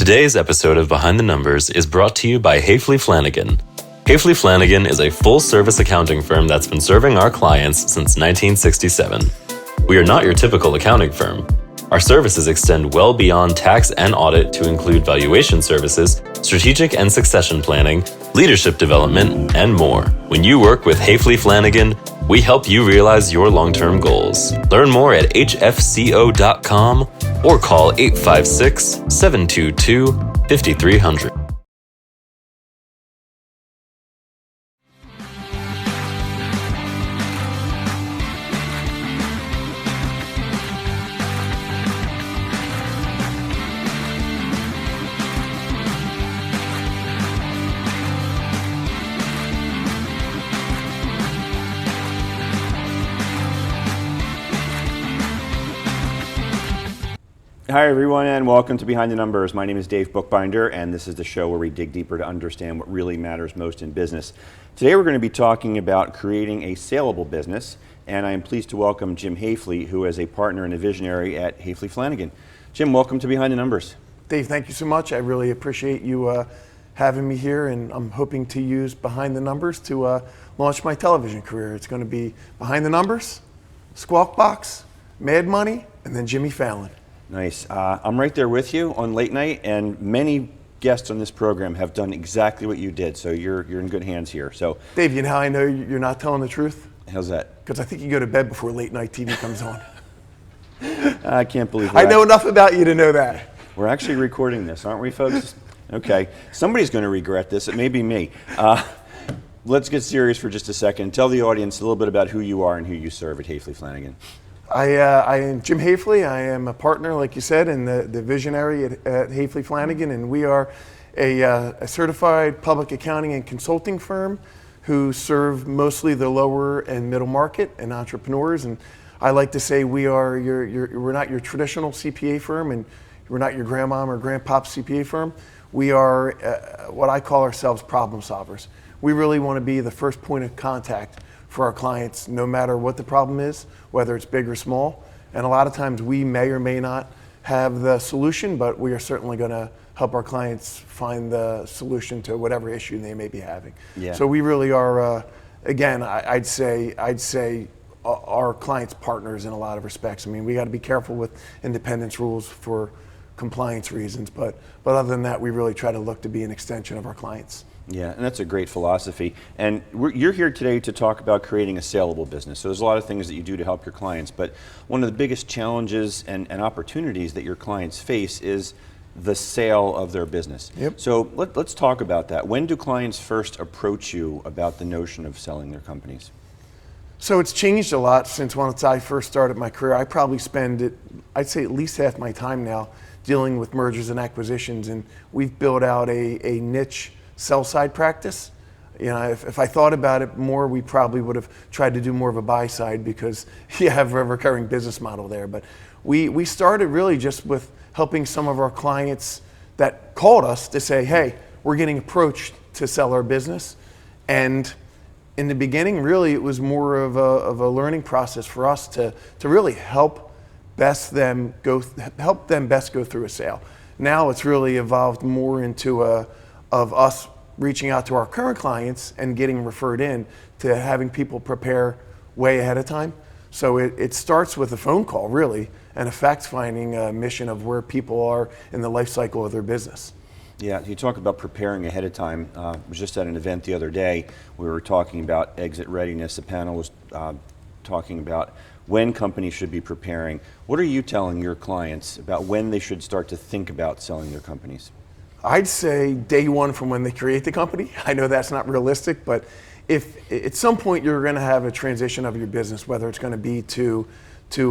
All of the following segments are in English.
Today's episode of Behind the Numbers is brought to you by Haefele Flanagan. Haefele Flanagan is a full-service accounting firm that's been serving our clients since 1967. We are not your typical accounting firm. Our services extend well beyond tax and audit to include valuation services, strategic and succession planning, leadership development, and more. When you work with Haefele Flanagan, we help you realize your long-term goals. Learn more at hfco.com or call 856-722-5300. Hi everyone and welcome to Behind the Numbers. My name is Dave Bookbinder and this is the show where we dig deeper to understand what really matters most in business. Today we're going to be talking about creating a saleable business, and I am pleased to welcome Jim Haefele, who is a partner and a visionary at Haefele Flanagan. Jim, welcome to Behind the Numbers. Dave, thank you so much. I really appreciate you having me here, and I'm hoping to use Behind the Numbers to launch my television career. It's going to be Behind the Numbers, Squawk Box, Mad Money, and then Jimmy Fallon. Nice. I'm right there with you on late night, and many guests on this program have done exactly what you did, so you're in good hands here. So, Dave, you know how I know you're not telling the truth? How's that? Because I think you go to bed before late night TV comes on. I can't believe I know enough about you to know that. We're actually recording this, aren't we, folks? Okay. Somebody's going to regret this. It may be me. Let's get serious for just a second. Tell the audience a little bit about who you are and who you serve at Haefele Flanagan. I am Jim Haefele. I am a partner, like you said, and the visionary at Haefele Flanagan, and we are a certified public accounting and consulting firm who serve mostly the lower and middle market and entrepreneurs. And I like to say we're not your traditional CPA firm, and we're not your grandmom or grandpop's CPA firm. We are what I call ourselves problem solvers. We really want to be the first point of contact for our clients, no matter what the problem is, whether it's big or small. And a lot of times we may or may not have the solution, but we are certainly going to help our clients find the solution to whatever issue they may be having. Yeah. So we really are, again, I'd say our clients' partners in a lot of respects. I mean, we got to be careful with independence rules for compliance reasons, but other than that, we really try to look to be an extension of our clients. Yeah, and that's a great philosophy. And you're here today to talk about creating a saleable business. So there's a lot of things that you do to help your clients, but one of the biggest challenges and opportunities that your clients face is the sale of their business. Yep. So let's talk about that. When do clients first approach you about the notion of selling their companies? So it's changed a lot since once I first started my career. I probably spend I'd say at least half my time now dealing with mergers and acquisitions, and we've built out a niche sell-side practice. You know, if I thought about it more, we probably would have tried to do more of a buy-side because you have a recurring business model there. But we started really just with helping some of our clients that called us to say, hey, we're getting approached to sell our business. And in the beginning, really, it was more of a learning process for us to really help them best go through a sale. Now it's really evolved more into of us reaching out to our current clients and getting referred in to having people prepare way ahead of time. So it starts with a phone call, really, and a fact-finding mission of where people are in the life cycle of their business. Yeah, you talk about preparing ahead of time. I was just at an event the other day. We were talking about exit readiness. The panel was talking about when companies should be preparing. What are you telling your clients about when they should start to think about selling their companies? I'd say day one from when they create the company. I know that's not realistic, but if at some point you're going to have a transition of your business, whether it's going to be to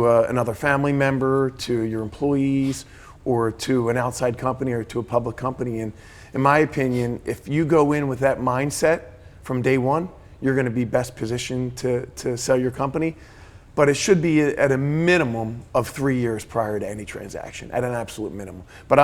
another family member, to your employees, or to an outside company or to a public company, and in my opinion, if you go in with that mindset from day one, you're going to be best positioned to sell your company. But it should be at a minimum of 3 years prior to any transaction, at an absolute minimum. But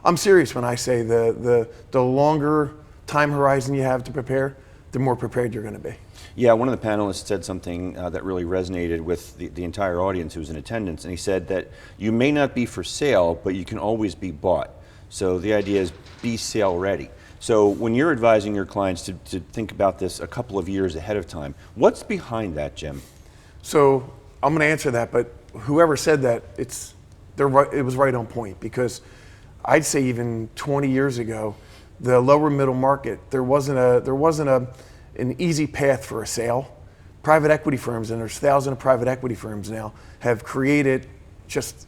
I'm serious when I say the longer time horizon you have to prepare, the more prepared you're going to be. Yeah, one of the panelists said something that really resonated with the entire audience who was in attendance, and he said that you may not be for sale, but you can always be bought. So the idea is be sale ready. So when you're advising your clients to think about this a couple of years ahead of time, what's behind that, Jim? So I'm going to answer that, but whoever said that, it was right on point, because I'd say even 20 years ago, the lower middle market, there wasn't an easy path for a sale. Private equity firms, and there's thousands of private equity firms now, have created just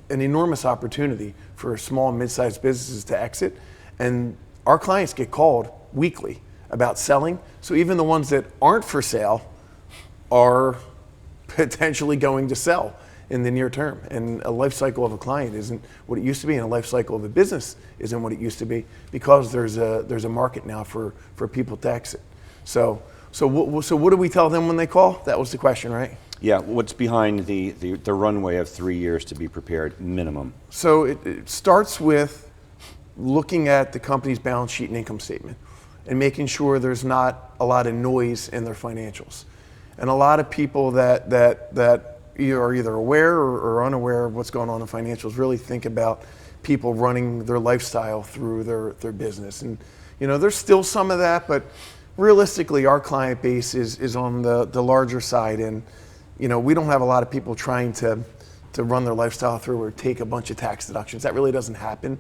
an enormous opportunity for small and mid-sized businesses to exit. And our clients get called weekly about selling. So even the ones that aren't for sale are potentially going to sell in the near term. And a life cycle of a client isn't what it used to be, and a life cycle of a business isn't what it used to be, because there's a market now for people to exit. So what do we tell them when they call? That was the question, right? Yeah, what's behind the runway of 3 years to be prepared, minimum? So it starts with looking at the company's balance sheet and income statement and making sure there's not a lot of noise in their financials. And a lot of people that are either aware or unaware of what's going on in financials really think about people running their lifestyle through their business. And there's still some of that, but realistically our client base is on the larger side, and we don't have a lot of people trying to run their lifestyle through or take a bunch of tax deductions. That really doesn't happen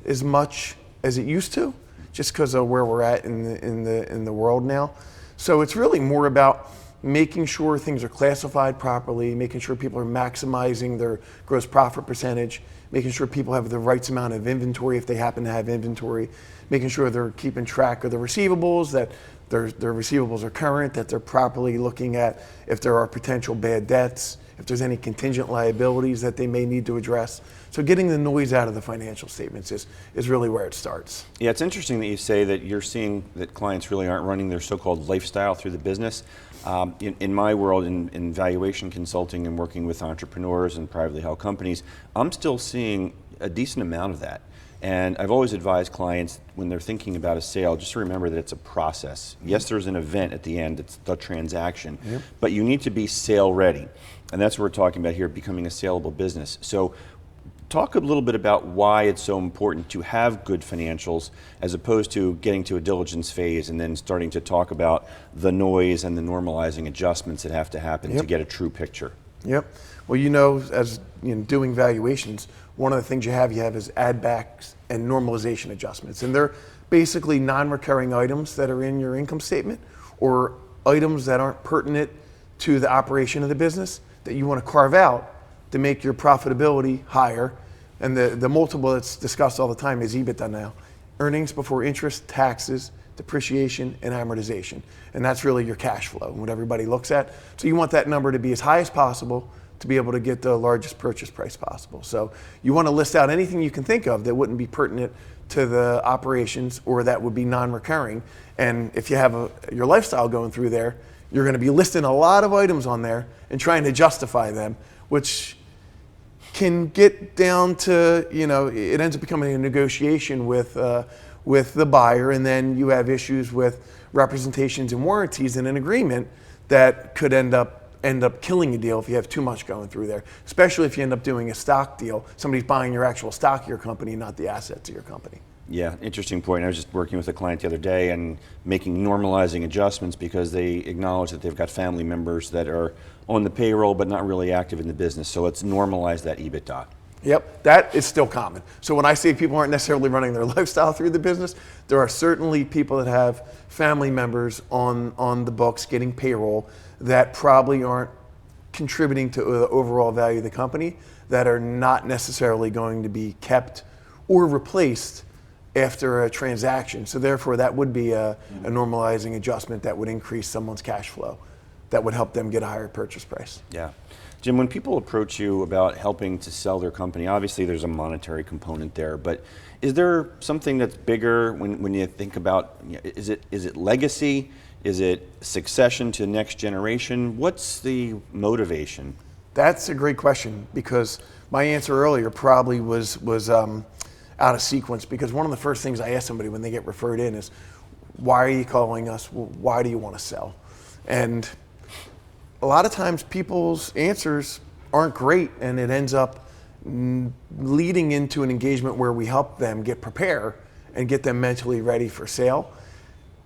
as much as it used to, just because of where we're at in the world now. So it's really more about making sure things are classified properly, making sure people are maximizing their gross profit percentage, making sure people have the right amount of inventory if they happen to have inventory, making sure they're keeping track of the receivables, that their receivables are current, that they're properly looking at if there are potential bad debts, if there's any contingent liabilities that they may need to address. So getting the noise out of the financial statements is really where it starts. Yeah, it's interesting that you say that you're seeing that clients really aren't running their so-called lifestyle through the business. In my world, in valuation consulting and working with entrepreneurs and privately held companies, I'm still seeing a decent amount of that. And I've always advised clients when they're thinking about a sale, just to remember that it's a process. Yes, there's an event at the end, it's the transaction, but you need to be sale ready. And that's what we're talking about here, becoming a saleable business. So talk a little bit about why it's so important to have good financials as opposed to getting to a diligence phase and then starting to talk about the noise and the normalizing adjustments that have to happen to get a true picture. Yep. Well, as doing valuations, one of the things you have is add backs and normalization adjustments. And they're basically non-recurring items that are in your income statement, or items that aren't pertinent to the operation of the business that you want to carve out to make your profitability higher. And the multiple that's discussed all the time is EBITDA now. Earnings before interest, taxes, depreciation, and amortization. And that's really your cash flow and what everybody looks at. So you want that number to be as high as possible to be able to get the largest purchase price possible. So you want to list out anything you can think of that wouldn't be pertinent to the operations or that would be non-recurring. And if you have your lifestyle going through there, you're going to be listing a lot of items on there and trying to justify them, which can get down to, it ends up becoming a negotiation with the buyer, and then you have issues with representations and warranties in an agreement that could end up killing a deal if you have too much going through there, especially if you end up doing a stock deal. Somebody's buying your actual stock of your company, not the assets of your company. Yeah, interesting point. I was just working with a client the other day and making normalizing adjustments because they acknowledge that they've got family members that are on the payroll but not really active in the business. So let's normalize that EBITDA. Yep, that is still common. So when I say people aren't necessarily running their lifestyle through the business, there are certainly people that have family members on the books getting payroll that probably aren't contributing to the overall value of the company, that are not necessarily going to be kept or replaced after a transaction. So therefore that would be a normalizing adjustment that would increase someone's cash flow, that would help them get a higher purchase price. Yeah. Jim, when people approach you about helping to sell their company, obviously there's a monetary component there, but is there something that's bigger when you think about, is it legacy? Is it succession to the next generation? What's the motivation? That's a great question, because my answer earlier probably was out of sequence, because one of the first things I ask somebody when they get referred in is, why are you calling us? Why do you want to sell? And a lot of times people's answers aren't great, and it ends up leading into an engagement where we help them get prepared and get them mentally ready for sale.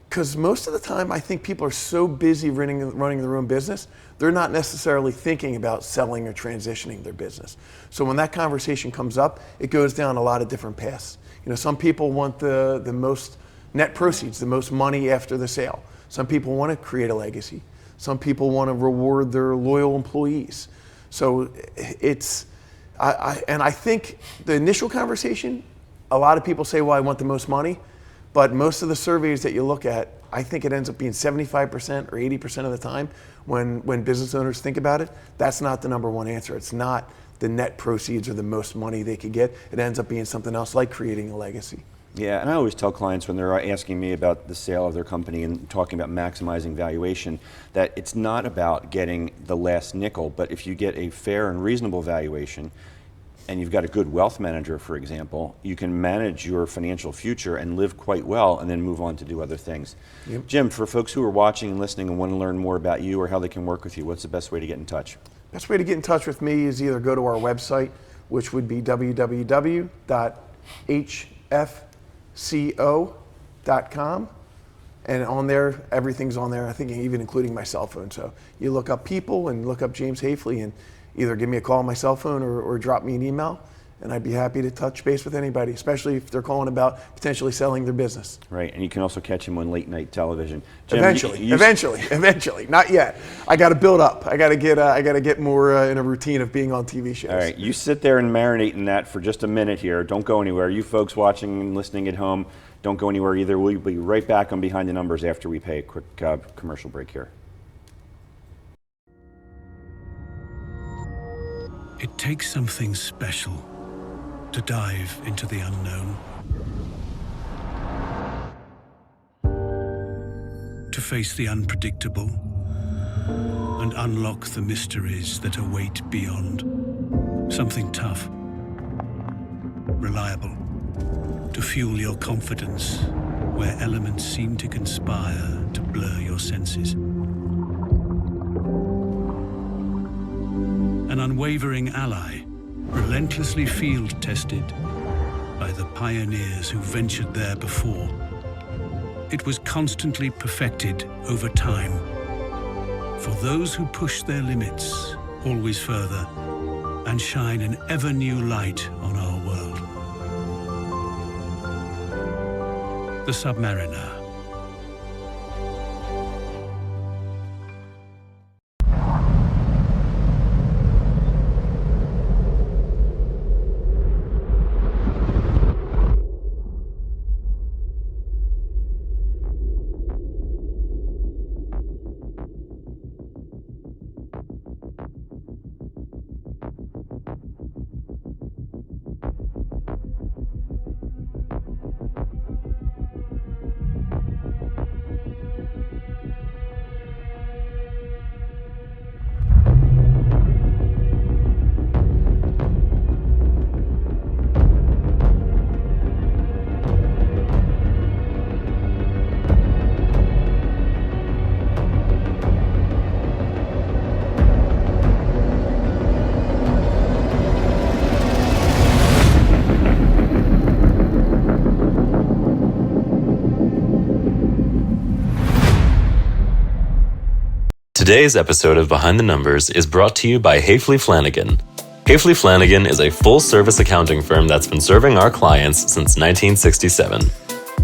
Because most of the time, I think people are so busy running their own business, they're not necessarily thinking about selling or transitioning their business. So when that conversation comes up, it goes down a lot of different paths. Some people want the most net proceeds, the most money after the sale. Some people want to create a legacy. Some people want to reward their loyal employees. So I think the initial conversation, a lot of people say, well, I want the most money. But most of the surveys that you look at, I think it ends up being 75% or 80% of the time when business owners think about it, that's not the number one answer. It's not the net proceeds or the most money they could get. It ends up being something else like creating a legacy. Yeah, and I always tell clients when they're asking me about the sale of their company and talking about maximizing valuation, that it's not about getting the last nickel, but if you get a fair and reasonable valuation, and you've got a good wealth manager, for example, you can manage your financial future and live quite well and then move on to do other things. Yep. Jim, for folks who are watching and listening and want to learn more about you or how they can work with you, what's the best way to get in touch? Best way to get in touch with me is either go to our website, which would be www.hfco.com. And on there, everything's on there, I think even including my cell phone. So you look up people and look up James Haefele and either give me a call on my cell phone or drop me an email, and I'd be happy to touch base with anybody, especially if they're calling about potentially selling their business. Right, and you can also catch him on late night television. Jim, Eventually, not yet. I got to build up. I got to get more in a routine of being on TV shows. All right, you sit there and marinate in that for just a minute here. Don't go anywhere. You folks watching and listening at home, don't go anywhere either. We'll be right back on Behind the Numbers after we pay a quick commercial break here. It takes something special to dive into the unknown, to face the unpredictable and unlock the mysteries that await beyond. Something tough, reliable, to fuel your confidence where elements seem to conspire to blur your senses. An unwavering ally, relentlessly field-tested by the pioneers who ventured there before. It was constantly perfected over time for those who push their limits always further and shine an ever-new light on our world. The Submariner. Today's episode of Behind the Numbers is brought to you by Haefele Flanagan. Haefele Flanagan is a full-service accounting firm that's been serving our clients since 1967.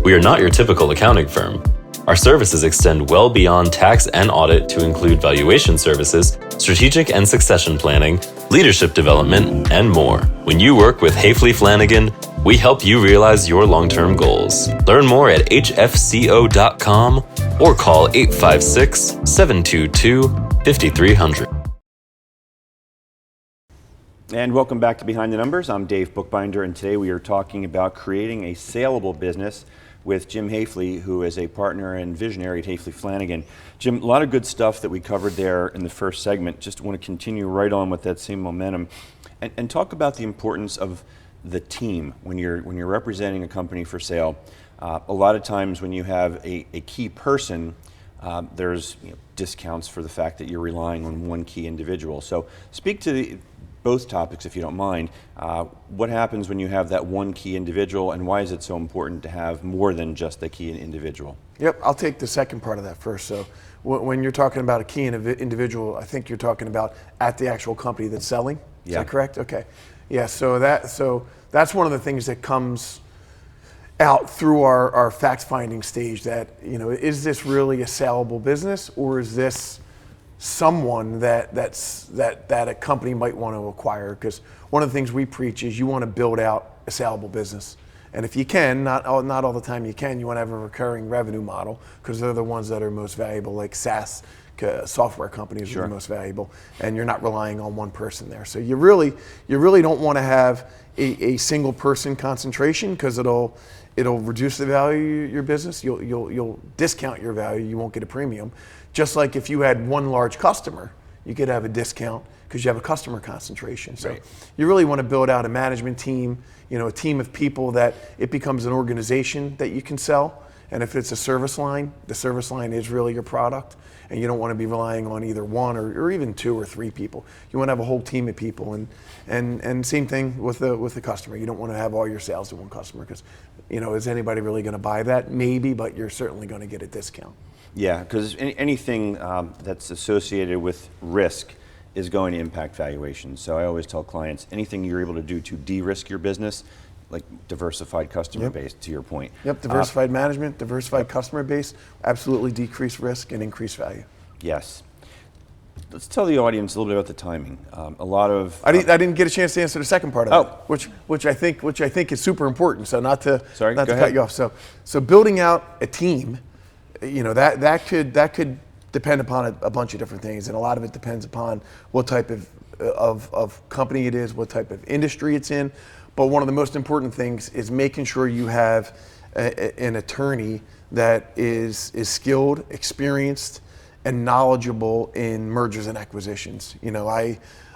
We are not your typical accounting firm. Our services extend well beyond tax and audit to include valuation services, strategic and succession planning, leadership development, and more. When you work with Haefele Flanagan, we help you realize your long-term goals. Learn more at hfco.com or call 856-722-5300. And welcome back to Behind the Numbers. I'm Dave Bookbinder, and today we are talking about creating a saleable business with Jim Haefele, who is a partner and visionary at Haefele Flanagan. Jim, a lot of good stuff that we covered there in the first segment. Just want to continue right on with that same momentum and talk about the importance of the team when you're representing a company for sale. A lot of times when you have a key person, there's discounts for the fact that you're relying on one key individual. So speak to both topics, if you don't mind. What happens when you have that one key individual, and why is it so important to have more than just the key individual? Yep, I'll take the second part of that first. So when you're talking about a key individual, I think you're talking about at the actual company that's selling. Is that correct? Okay. Yeah, so that's one of the things that comes out through our fact finding stage, that, is this really a saleable business, or is this someone that a company might want to acquire? Because one of the things we preach is you want to build out a saleable business. And if you can, not all the time you can, you want to have a recurring revenue model, because they're the ones that are most valuable, like SaaS software companies are the most valuable, and you're not relying on one person there. So you really don't want to have a single person concentration, because it'll reduce the value of your business. You'll discount your value. You won't get a premium. Just like if you had one large customer, you could have a discount because you have a customer concentration. So you really want to build out a management team, a team of people that it becomes an organization that you can sell. And if it's a service line, the service line is really your product, and you don't want to be relying on either one or even two or three people. You want to have a whole team of people, and same thing with the customer. You don't want to have all your sales to one customer, because is anybody really going to buy that? Maybe, but you're certainly going to get a discount. Yeah, because anything that's associated with risk is going to impact valuation. So I always tell clients, anything you're able to do to de-risk your business, like diversified customer base, to your point. Yep, diversified management, diversified customer base, absolutely decrease risk and increase value. Yes. Let's tell the audience a little bit about the timing. A lot of I didn't get a chance to answer the second part of it, which I think is super important. So not to cut you off. So building out a team, that could depend upon a bunch of different things, and a lot of it depends upon what type of company it is, what type of industry it's in. But one of the most important things is making sure you have an attorney that is skilled, experienced, and knowledgeable in mergers and acquisitions.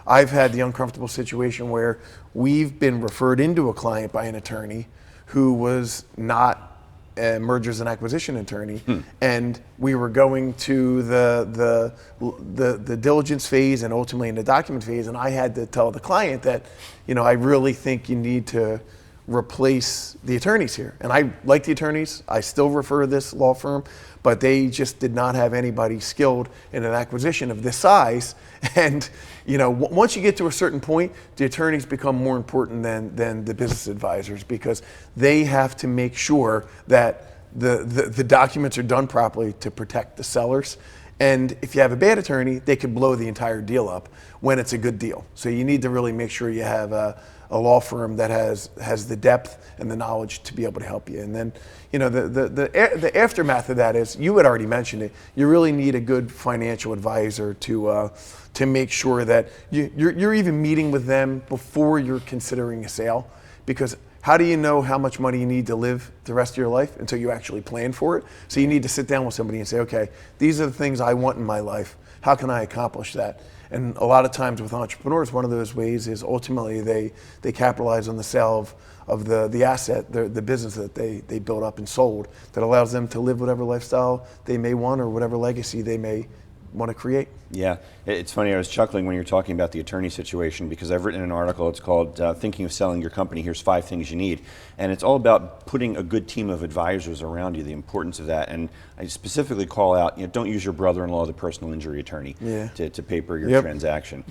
I've had the uncomfortable situation where we've been referred into a client by an attorney who was not a mergers and acquisition attorney, and we were going to the diligence phase and ultimately in the document phase, and I had to tell the client that, I really think you need to replace the attorneys here. And I like the attorneys. I still refer this law firm, but they just did not have anybody skilled in an acquisition of this size. And once you get to a certain point, the attorneys become more important than the business advisors, because they have to make sure that the documents are done properly to protect the sellers. And if you have a bad attorney, they could blow the entire deal up when it's a good deal. So you need to really make sure you have a law firm that has the depth and the knowledge to be able to help you. And then, the aftermath of that is, you had already mentioned it, you really need a good financial advisor to make sure that you're even meeting with them before you're considering a sale. Because how do you know how much money you need to live the rest of your life until you actually plan for it? So you need to sit down with somebody and say, okay, these are the things I want in my life. How can I accomplish that? And a lot of times with entrepreneurs, one of those ways is ultimately they capitalize on the sale of the asset, the business that they built up and sold, that allows them to live whatever lifestyle they may want or whatever legacy they may want to create. Yeah, it's funny, I was chuckling when you were talking about the attorney situation, because I've written an article, it's called Thinking of Selling Your Company, Here's 5 Things You Need. And it's all about putting a good team of advisors around you, the importance of that. And I specifically call out, don't use your brother-in-law, the personal injury attorney, to paper your transaction.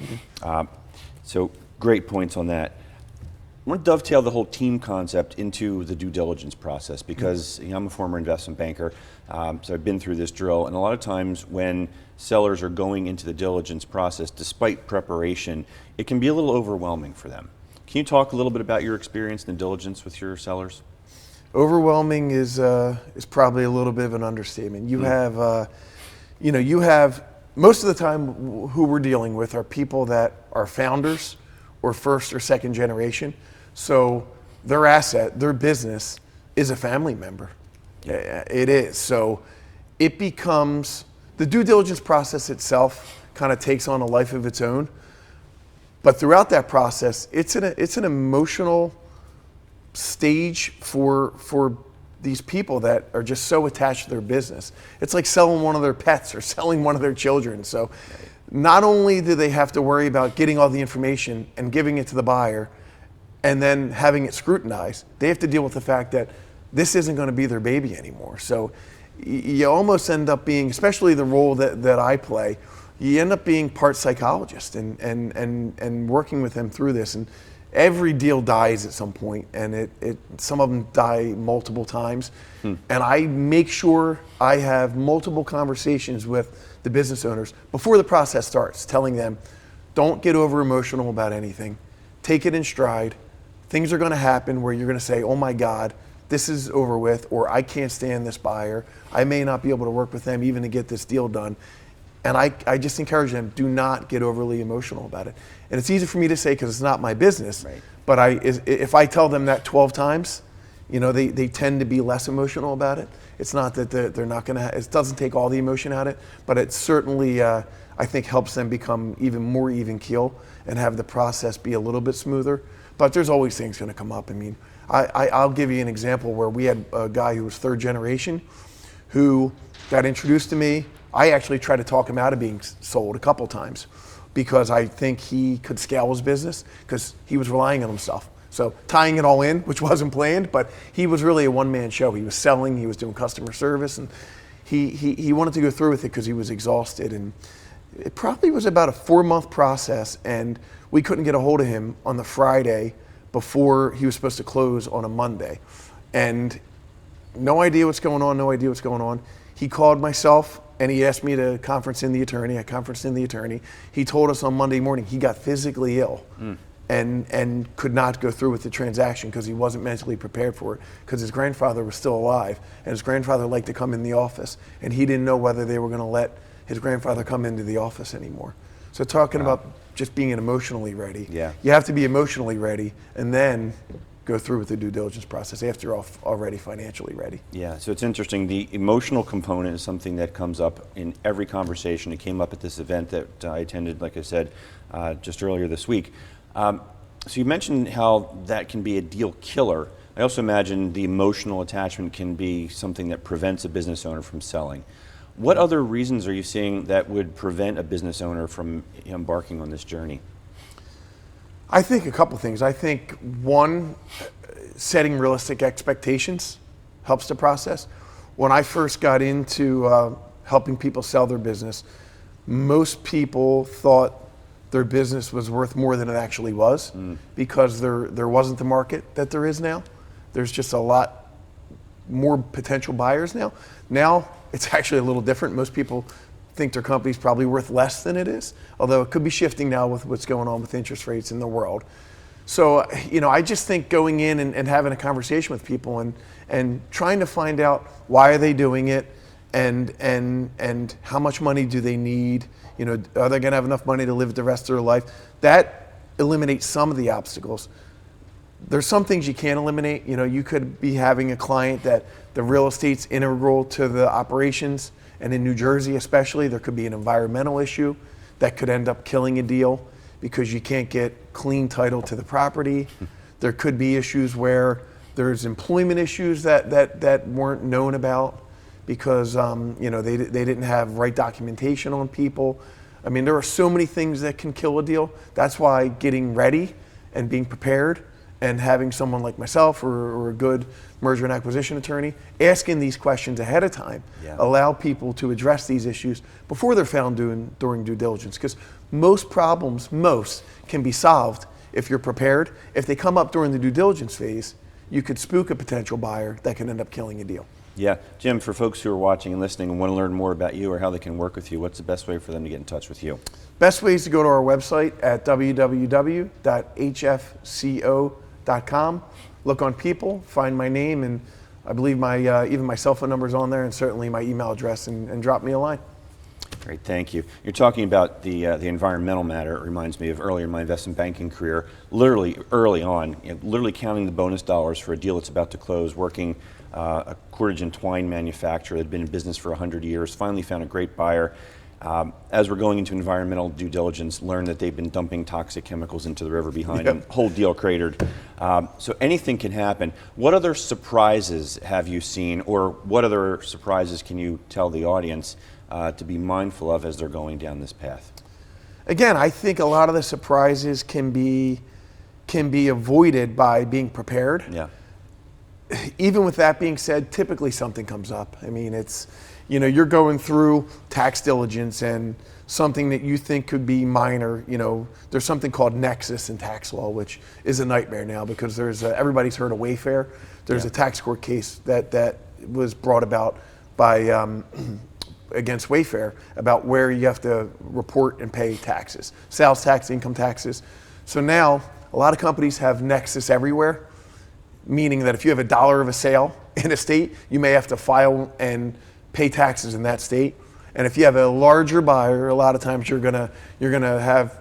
So great points on that. I want to dovetail the whole team concept into the due diligence process, because I'm a former investment banker, so I've been through this drill, and a lot of times when sellers are going into the diligence process, despite preparation, it can be a little overwhelming for them. Can you talk a little bit about your experience in the diligence with your sellers? Overwhelming is probably a little bit of an understatement. You have most of the time who we're dealing with are people that are founders or first or second generation. So their asset, their business, is a family member. It is. So it becomes, the due diligence process itself kind of takes on a life of its own. But throughout that process, it's an emotional stage for these people that are just so attached to their business. It's like selling one of their pets or selling one of their children. So not only do they have to worry about getting all the information and giving it to the buyer and then having it scrutinized, they have to deal with the fact that this isn't going to be their baby anymore. So you almost end up being, especially the role that I play, you end up being part psychologist and working with them through this. And every deal dies at some point, and some of them die multiple times. And I make sure I have multiple conversations with the business owners before the process starts, telling them, don't get over emotional about anything. Take it in stride. Things are going to happen where you're going to say, oh my God, this is over with, or I can't stand this buyer. I may not be able to work with them even to get this deal done. And I just encourage them, do not get overly emotional about it. And it's easy for me to say because it's not my business, right. But if I tell them that 12 times, they tend to be less emotional about it. It's not that they're not going to, it doesn't take all the emotion out of it, but it certainly, I think, helps them become even more even keel and have the process be a little bit smoother. But there's always things going to come up. I mean, I'll give you an example where we had a guy who was third generation who got introduced to me. I actually tried to talk him out of being sold a couple times because I think he could scale his business because he was relying on himself. So tying it all in, which wasn't planned, but he was really a one-man show. He was selling, he was doing customer service, and he wanted to go through with it because he was exhausted. And it probably was about a 4-month process, and we couldn't get a hold of him on the Friday before he was supposed to close on a Monday. And no idea what's going on, He called myself and he asked me to conference in the attorney. I conferenced in the attorney. He told us on Monday morning he got physically ill and could not go through with the transaction because he wasn't mentally prepared for it because his grandfather was still alive and his grandfather liked to come in the office and he didn't know whether they were going to let his grandfather come into the office anymore. So talking about just being emotionally ready. Yeah. You have to be emotionally ready and then go through with the due diligence process after you're already financially ready. Yeah, so it's interesting. The emotional component is something that comes up in every conversation. It came up at this event that I attended, like I said, just earlier this week. So you mentioned how that can be a deal killer. I also imagine the emotional attachment can be something that prevents a business owner from selling. What other reasons are you seeing that would prevent a business owner from embarking on this journey? I think a couple things. I think one, setting realistic expectations helps the process. When I first got into helping people sell their business, most people thought their business was worth more than it actually was because there wasn't the market that there is now. There's just a lot more potential buyers now. Now it's actually a little different. Most people think their company's probably worth less than it is, although it could be shifting now with what's going on with interest rates in the world. So, I just think going in and having a conversation with people and trying to find out why are they doing it and how much money do they need, are they gonna have enough money to live the rest of their life? That eliminates some of the obstacles. There's some things you can't eliminate. You could be having a client that the real estate's integral to the operations. And in New Jersey especially, there could be an environmental issue that could end up killing a deal because you can't get clean title to the property. There could be issues where there's employment issues that weren't known about because they didn't have right documentation on people. I mean, there are so many things that can kill a deal. That's why getting ready and being prepared and having someone like myself or a good merger and acquisition attorney asking these questions ahead of time allow people to address these issues before they're found during due diligence. Because most problems, can be solved if you're prepared. If they come up during the due diligence phase, you could spook a potential buyer that can end up killing a deal. Yeah, Jim, for folks who are watching and listening and want to learn more about you or how they can work with you, what's the best way for them to get in touch with you? Best way is to go to our website at www.hfco.com. Look on people, find my name, and I believe my even my cell phone number is on there, and certainly my email address, and drop me a line. Great, thank you. You're talking about the environmental matter. It reminds me of earlier in my investment banking career, literally early on, literally counting the bonus dollars for a deal that's about to close, working a cordage and twine manufacturer that had been in business for 100 years, finally found a great buyer. As we're going into environmental due diligence, learned that they've been dumping toxic chemicals into the river behind them, whole deal cratered. So anything can happen. What other surprises have you seen, or what other surprises can you tell the audience to be mindful of as they're going down this path? Again, I think a lot of the surprises can be avoided by being prepared. Yeah. Even with that being said, typically something comes up. I mean, it's, you're going through tax diligence and something that you think could be minor. There's something called nexus in tax law, which is a nightmare now because there's everybody's heard of Wayfair. There's a tax court case that was brought about by against Wayfair about where you have to report and pay taxes, sales tax, income taxes. So now a lot of companies have nexus everywhere, meaning that if you have $1 of a sale in a state, you may have to file and pay taxes in that state. And if you have a larger buyer, a lot of times you're gonna have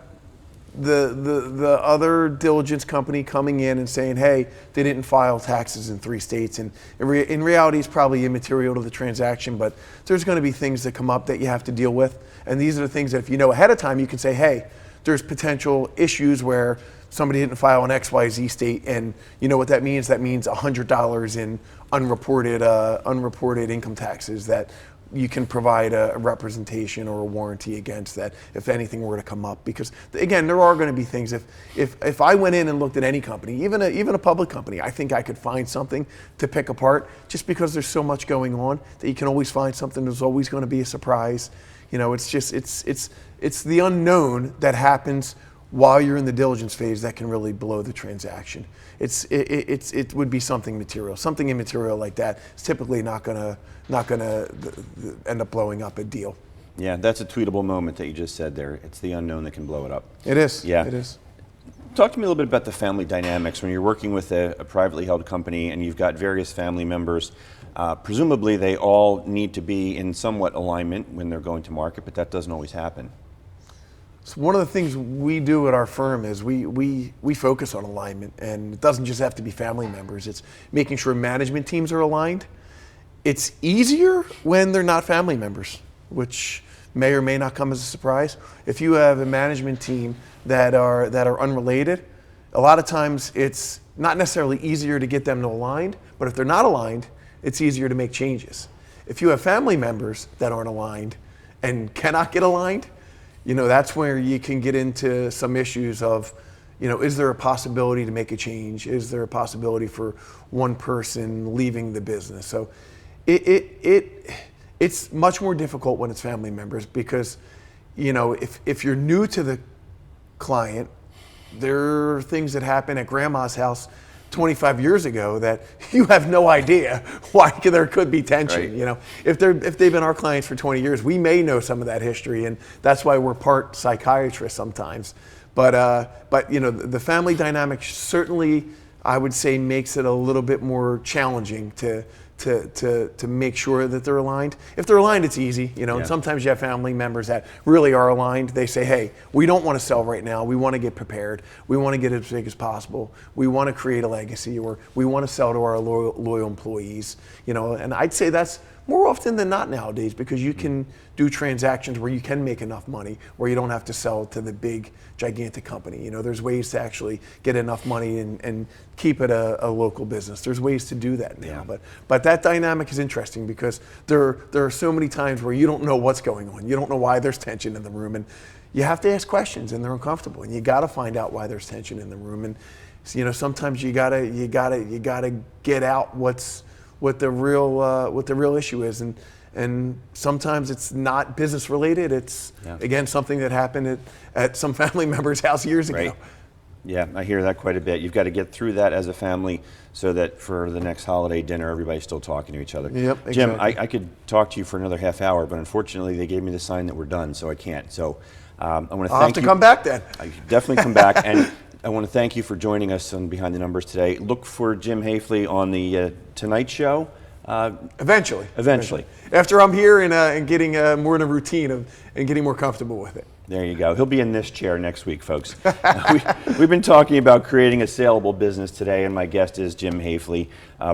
the other diligence company coming in and saying, hey, they didn't file taxes in 3 states. And in reality, it's probably immaterial to the transaction, but there's going to be things that come up that you have to deal with. And these are the things that if you know ahead of time, you can say, hey, there's potential issues where somebody didn't file an XYZ state, and you know what that means? That means $100 in unreported income taxes that you can provide a representation or a warranty against that if anything were to come up. Because again, there are going to be things. If I went in and looked at any company, even a public company, I think I could find something to pick apart just because there's so much going on that you can always find something. There's always going to be a surprise. It's just it's the unknown that happens while you're in the diligence phase that can really blow the transaction. It would be something material. Something immaterial like that is typically not gonna end up blowing up a deal. Yeah, that's a tweetable moment that you just said there. It's the unknown that can blow it up. It is. Yeah. It is. Talk to me a little bit about the family dynamics when you're working with a privately held company and you've got various family members. Presumably they all need to be in somewhat alignment when they're going to market, but that doesn't always happen. So one of the things we do at our firm is we focus on alignment, and it doesn't just have to be family members. It's making sure management teams are aligned. It's easier when they're not family members, which may or may not come as a surprise. If you have a management team that are unrelated, a lot of times it's not necessarily easier to get them to align, but if they're not aligned, it's easier to make changes. If you have family members that aren't aligned and cannot get aligned, that's where you can get into some issues of, is there a possibility to make a change? Is there a possibility for one person leaving the business? So it's much more difficult when it's family members because, if you're new to the client, there are things that happen at grandma's house 25 years ago that you have no idea why there could be tension. Right. If they've been our clients for 20 years, we may know some of that history, and that's why we're part psychiatrists sometimes. But the family dynamic certainly, I would say, makes it a little bit more challenging to make sure that they're aligned. If they're aligned, it's easy, and sometimes you have family members that really are aligned. They say, hey, we don't want to sell right now. We want to get prepared. We want to get as big as possible. We want to create a legacy, or we want to sell to our loyal employees, and I'd say that's more often than not nowadays because you can do transactions where you can make enough money where you don't have to sell to the big, gigantic company. There's ways to actually get enough money and keep it a local business. There's ways to do that now. Yeah. But that dynamic is interesting because there are so many times where you don't know what's going on. You don't know why there's tension in the room, and you have to ask questions, and they're uncomfortable, and you got to find out why there's tension in the room. And sometimes you gotta get out what the real issue is, and sometimes it's not business related. It's again something that happened at some family member's house years ago. Right. Yeah, I hear that quite a bit. You've got to get through that as a family so that for the next holiday dinner, everybody's still talking to each other. Yep, exactly. Jim, I could talk to you for another half hour, but unfortunately they gave me the sign that we're done, so I can't. So I want to thank you. I'll have to come back then. I definitely come back, and I want to thank you for joining us on Behind the Numbers today. Look for Jim Haefele on the Tonight Show. Eventually. After I'm here and getting more in a routine and getting more comfortable with it. There you go. He'll be in this chair next week, folks. We've been talking about creating a saleable business today, and my guest is Jim Haefele,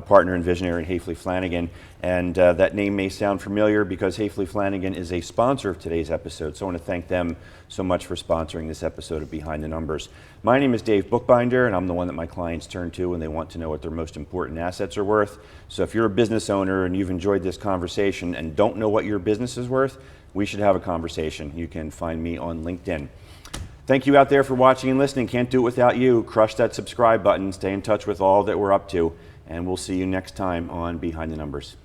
partner and visionary at Haefele Flanagan. And that name may sound familiar because Haefele Flanagan is a sponsor of today's episode, so I want to thank them so much for sponsoring this episode of Behind the Numbers. My name is Dave Bookbinder, and I'm the one that my clients turn to when they want to know what their most important assets are worth. So if you're a business owner and you've enjoyed this conversation and don't know what your business is worth, we should have a conversation. You can find me on LinkedIn. Thank you out there for watching and listening. Can't do it without you. Crush that subscribe button. Stay in touch with all that we're up to. And we'll see you next time on Behind the Numbers.